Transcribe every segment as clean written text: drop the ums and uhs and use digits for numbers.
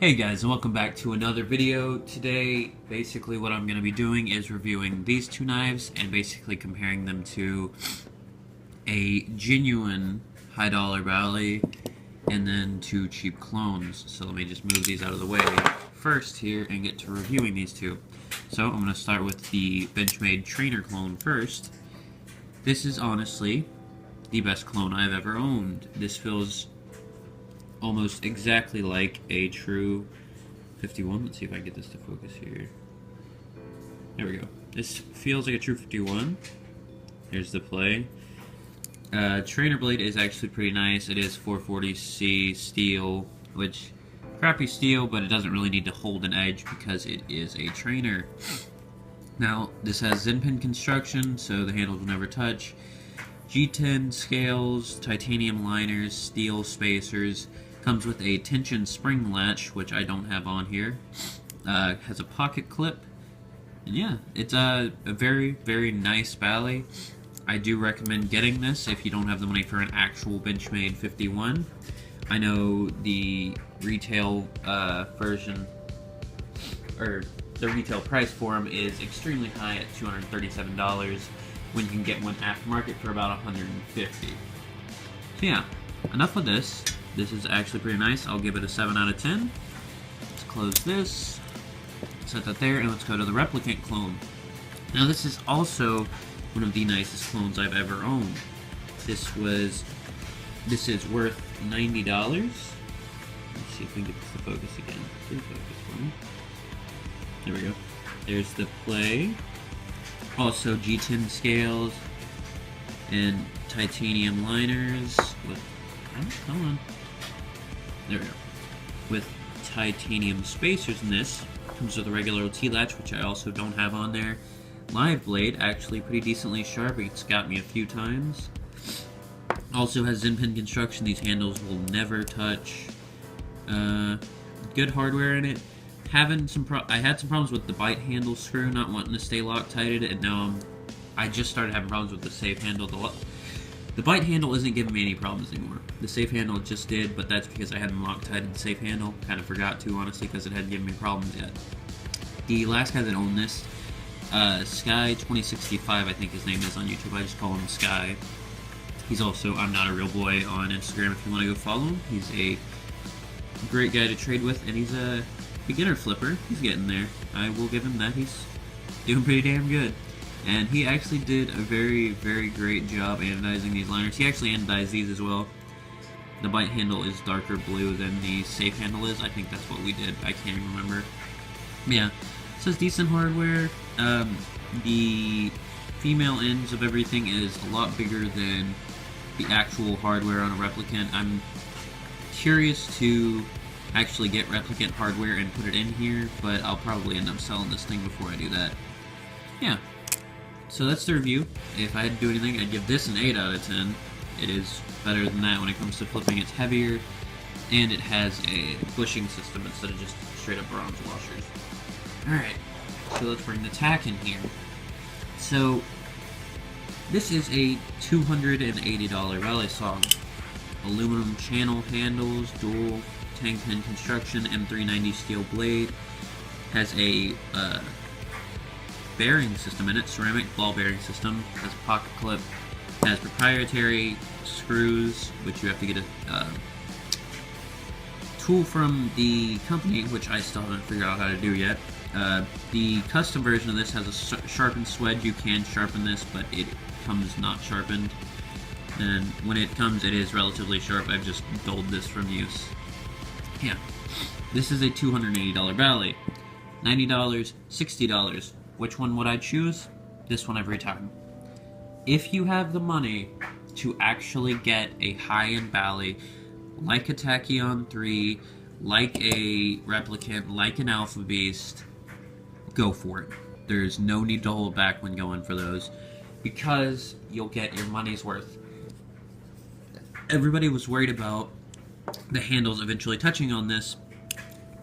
Hey guys, and welcome back to another video. Today, basically what I'm going to be doing is reviewing these two knives and basically comparing them to a genuine high dollar Bali and then two cheap clones. So let me just move these out of the way first here and get to reviewing these two. So I'm going to start with the Benchmade Trainer clone first. This is honestly the best clone I've ever owned. This feels almost exactly like a true 51. Let's see if I can get this to focus here. There we go. This feels like a true 51. Here's the play. Trainer blade is actually pretty nice. It is 440C steel, which crappy steel, but it doesn't really need to hold an edge because it is a trainer. Now, this has Zen pin construction, so the handles will never touch. G10 scales, titanium liners, steel spacers. Comes with a tension spring latch, which I don't have on here. Has a pocket clip. And yeah, it's a very, very nice Bali. I do recommend getting this if you don't have the money for an actual Benchmade 51. I know the retail version, or the retail price for them is extremely high at $237 when you can get one aftermarket for about $150. So yeah, enough of this. This is actually pretty nice. I'll give it a 7 out of 10. Let's close this, set that there, and let's go to the Replicant clone. Now this is also one of the nicest clones I've ever owned. This is worth $90. Let's see if we can get this to focus again. Please focus for me. There we go. There's the play. Also G10 scales and titanium liners with, come on. There we go. With titanium spacers in this. Comes with a regular T-latch, which I also don't have on there. Live blade, actually pretty decently sharp. It's got me a few times. Also has Zen pin construction. These handles will never touch. Good hardware in it. I had some problems with the bite handle screw, not wanting to stay Loctited, and now I just started having problems with the safe handle. The bite handle isn't giving me any problems anymore. The safe handle just did, but that's because I hadn't Loctited the safe handle. Kind of forgot to, honestly, because it hadn't given me problems yet. The last guy that owned this, Sky2065, I think his name is on YouTube. I just call him Sky. He's also I'm Not a Real Boy on Instagram if you want to go follow him. He's a great guy to trade with, and he's a beginner flipper. He's getting there. I will give him that. He's doing pretty damn good. And he actually did a very, very great job anodizing these liners. He actually anodized these as well. The bite handle is darker blue than the safe handle is. I think that's what we did. I can't even remember. Yeah, so it's decent hardware. The female ends of everything is a lot bigger than the actual hardware on a Replicant. I'm curious to actually get Replicant hardware and put it in here, but I'll probably end up selling this thing before I do that. Yeah. So that's the review. If I had to do anything, I'd give this an 8 out of 10. It is better than that when it comes to flipping. It's heavier, and it has a bushing system instead of just straight up bronze washers. Alright, so let's bring the tack in here. So, this is a $280 Balisong. Aluminum channel handles, dual tank pin construction, M390 steel blade. Has a bearing system in it, ceramic ball bearing system, has a pocket clip, has proprietary screws, which you have to get a tool from the company, which I still haven't figured out how to do yet. The custom version of this has a sharpened swedge. You can sharpen this, but it comes not sharpened. And when it comes, it is relatively sharp. I've just dulled this from use. Yeah. This is a $280 Bali. $90, $60. Which one would I choose? This one every time. If you have the money to actually get a high-end Bali, like a Tachyon 3, like a Replicant, like an Alpha Beast, go for it. There's no need to hold back when going for those, because you'll get your money's worth. Everybody was worried about the handles eventually touching on this,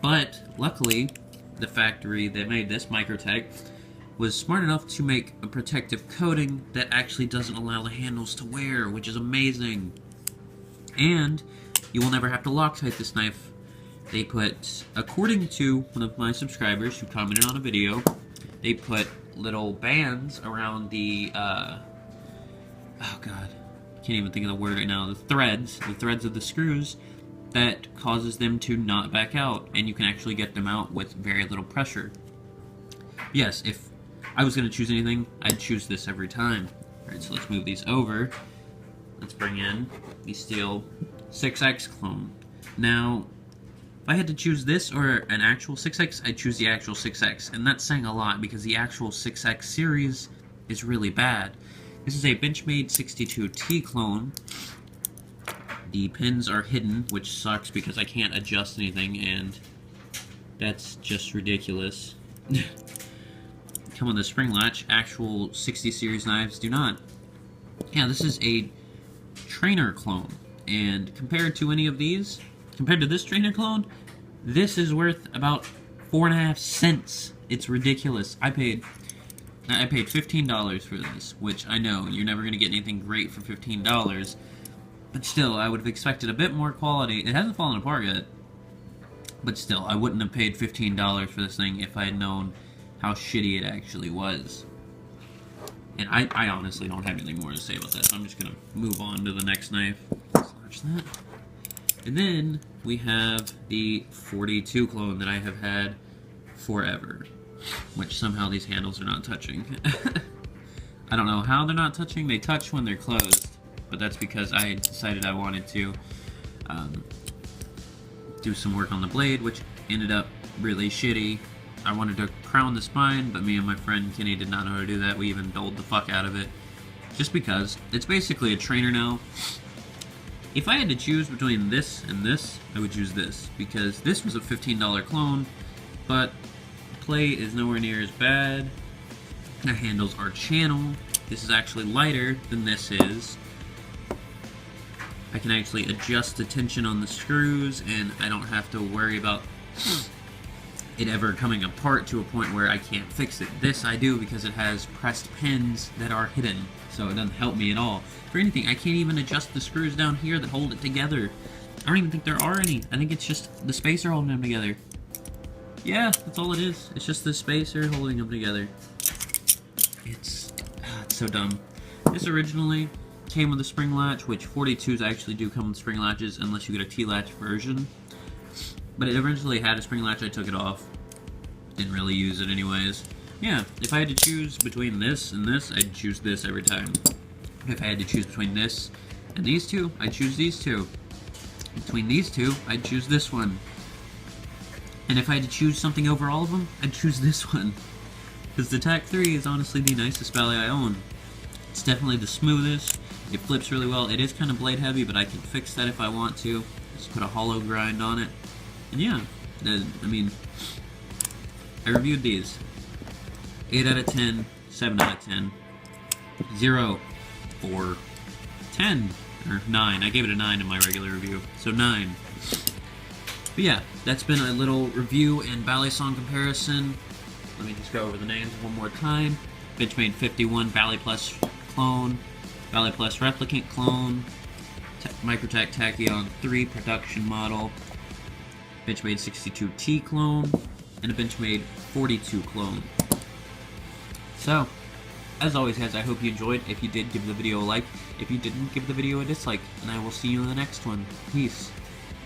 but luckily, the factory that made this, Microtech, was smart enough to make a protective coating that actually doesn't allow the handles to wear, which is amazing. And you will never have to Loctite this knife they put, according to one of my subscribers who commented on a video, they put little bands around the, oh god, I can't even think of the word right now, the threads of the screws that causes them to not back out, and you can actually get them out with very little pressure. Yes, if I was going to choose anything, I'd choose this every time. Alright, so let's move these over. Let's bring in the steel 6X clone. Now, if I had to choose this or an actual 6X, I'd choose the actual 6X. And that's saying a lot because the actual 6X series is really bad. This is a Benchmade 62T clone. The pins are hidden, which sucks because I can't adjust anything, and that's just ridiculous. Come on the spring latch. Actual 60 series knives do not. Yeah, this is a trainer clone, and compared to any of these, compared to this trainer clone, this is worth about 4.5 cents. It's ridiculous. I paid $15 for this, which I know you're never going to get anything great for $15, but still, I would have expected a bit more quality. It hasn't fallen apart yet, but still, I wouldn't have paid $15 for this thing if I had known how shitty it actually was. And I honestly don't have anything more to say about that, so I'm just going to move on to the next knife. Slash that. And then we have the 42 clone that I have had forever, which somehow these handles are not touching. I don't know how they're not touching. They touch when they're closed, but that's because I decided I wanted to do some work on the blade, which ended up really shitty. I wanted to crown the spine, but me and my friend Kenny did not know how to do that. We even doled the fuck out of it, just because it's basically a trainer now. If I had to choose between this and this, I would choose this, because this was a $15 clone, but play is nowhere near as bad. It handles our channel. This is actually lighter than this is. I can actually adjust the tension on the screws, and I don't have to worry about it ever coming apart to a point where I can't fix it. This I do because it has pressed pins that are hidden, so it doesn't help me at all. For anything, I can't even adjust the screws down here that hold it together. I don't even think there are any. I think it's just the spacer holding them together. Yeah, that's all it is. It's just the spacer holding them together. It's so dumb. This originally came with a spring latch, which 42s actually do come with spring latches unless you get a T-latch version. But it originally had a spring latch. I took it off. Didn't really use it anyways. Yeah, if I had to choose between this and this, I'd choose this every time. If I had to choose between this and these two, I'd choose these two. Between these two, I'd choose this one. And if I had to choose something over all of them, I'd choose this one. Because the TAC 3 is honestly the nicest Bally I own. It's definitely the smoothest. It flips really well. It is kind of blade heavy, but I can fix that if I want to. Just put a hollow grind on it. And yeah, I mean, I reviewed these. 8 out of 10, 7 out of 10, 0, 4, 10, or 9. I gave it a 9 in my regular review, so 9. But yeah, that's been a little review and Balisong comparison. Let me just go over the names one more time. Benchmade 51 Bally Plus clone, Bally Plus replicant clone, Microtech Tachyon 3 production model, Benchmade 62T clone, and a Benchmade 42 clone. So, as always guys, I hope you enjoyed. If you did, give the video a like. If you didn't, give the video a dislike. And I will see you in the next one. Peace.